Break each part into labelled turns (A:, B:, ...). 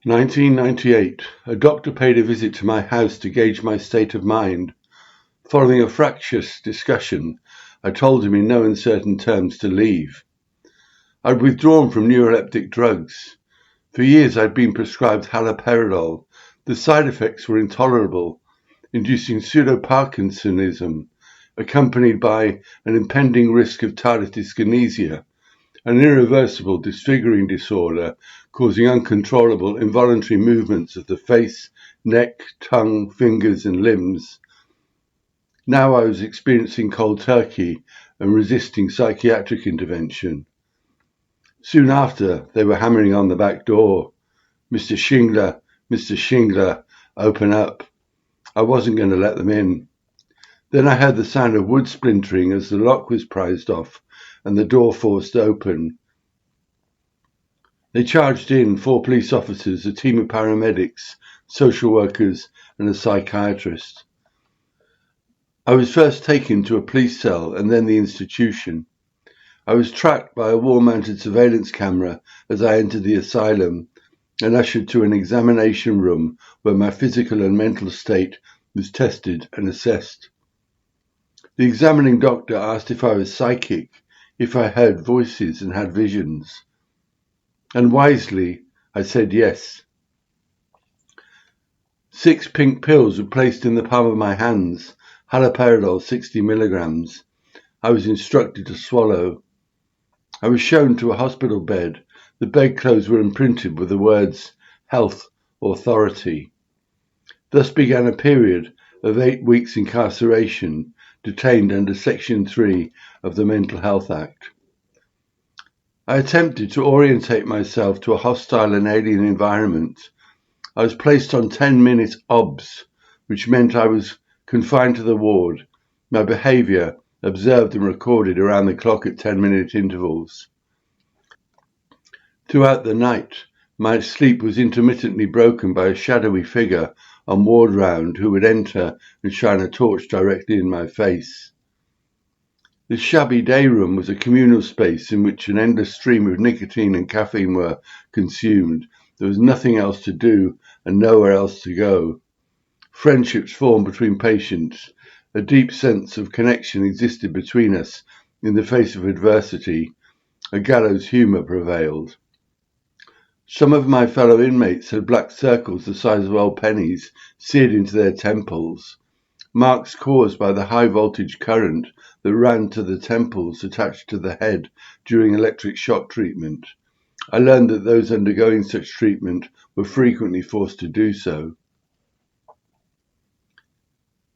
A: 1998. A doctor paid a visit to my house to gauge my state of mind. Following a fractious discussion, I told him in no uncertain terms to leave. I'd withdrawn from neuroleptic drugs. For years I'd been prescribed haloperidol. The side effects were intolerable, inducing pseudo-Parkinsonism, accompanied by an impending risk of tardive dyskinesia, an irreversible disfiguring disorder causing uncontrollable involuntary movements of the face, neck, tongue, fingers and limbs. Now I was experiencing cold turkey and resisting psychiatric intervention. Soon after, they were hammering on the back door. Mr. Shingler, open up. I wasn't going to let them in. Then I heard the sound of wood splintering as the lock was prized off and the door forced open. They charged in 4 police officers, a team of paramedics, social workers and a psychiatrist. I was first taken to a police cell and then the institution. I was tracked by a wall-mounted surveillance camera as I entered the asylum and ushered to an examination room where my physical and mental state was tested and assessed. The examining doctor asked if I was psychic, if I heard voices and had visions. And wisely, I said yes. 6 pink pills were placed in the palm of my hands, haloperidol 60 milligrams. I was instructed to swallow. I was shown to a hospital bed. The bedclothes were imprinted with the words, Health Authority. Thus began a period of 8 weeks incarceration, detained under Section 3 of the Mental Health Act. I attempted to orientate myself to a hostile and alien environment. I was placed on 10-minute OBS, which meant I was confined to the ward, my behaviour observed and recorded around the clock at 10-minute intervals. Throughout the night, my sleep was intermittently broken by a shadowy figure on ward round who would enter and shine a torch directly in my face. The shabby day room was a communal space in which an endless stream of nicotine and caffeine were consumed. There was nothing else to do and nowhere else to go. Friendships formed between patients. A deep sense of connection existed between us in the face of adversity. A gallows humour prevailed. Some of my fellow inmates had black circles the size of old pennies seared into their temples, marks caused by the high-voltage current that ran to the temples attached to the head during electric shock treatment. I learned that those undergoing such treatment were frequently forced to do so.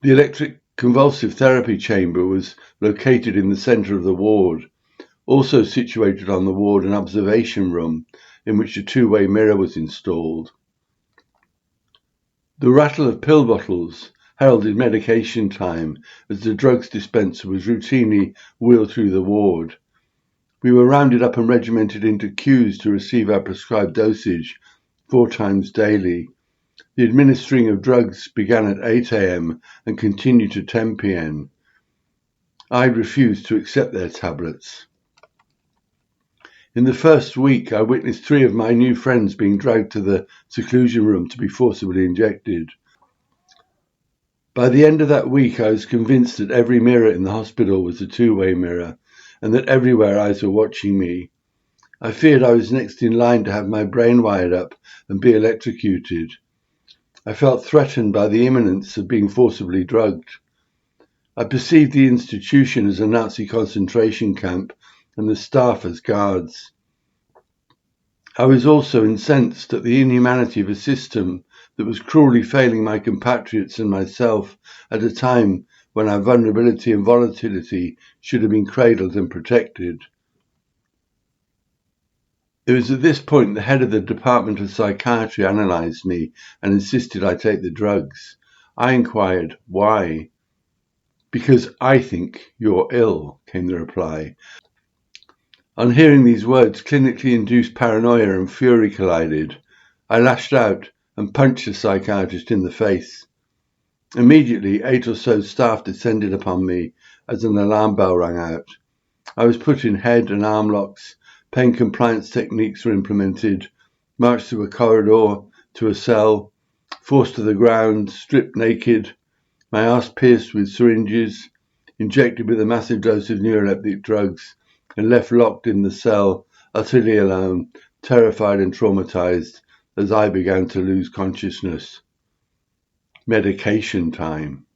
A: The electric convulsive therapy chamber was located in the centre of the ward. Also situated on the ward an observation room in which a 2-way mirror was installed. The rattle of pill bottles heralded medication time as the drugs dispenser was routinely wheeled through the ward. We were rounded up and regimented into queues to receive our prescribed dosage 4 times daily. The administering of drugs began at 8 a.m. and continued to 10 p.m. I refused to accept their tablets. In the first week, I witnessed 3 of my new friends being dragged to the seclusion room to be forcibly injected. By the end of that week, I was convinced that every mirror in the hospital was a 2-way mirror, and that everywhere eyes were watching me. I feared I was next in line to have my brain wired up and be electrocuted. I felt threatened by the imminence of being forcibly drugged. I perceived the institution as a Nazi concentration camp and the staff as guards. I was also incensed at the inhumanity of a system that was cruelly failing my compatriots and myself at a time when our vulnerability and volatility should have been cradled and protected. It was at this point the head of the Department of Psychiatry analysed me and insisted I take the drugs. I inquired, why? Because I think you're ill, came the reply. On hearing these words, clinically induced paranoia and fury collided. I lashed out and punched the psychiatrist in the face. Immediately, 8 or so staff descended upon me as an alarm bell rang out. I was put in head and arm locks, pain compliance techniques were implemented, marched through a corridor, to a cell, forced to the ground, stripped naked, my arse pierced with syringes, injected with a massive dose of neuroleptic drugs, and left locked in the cell, utterly alone, terrified and traumatized, as I began to lose consciousness. Medication time.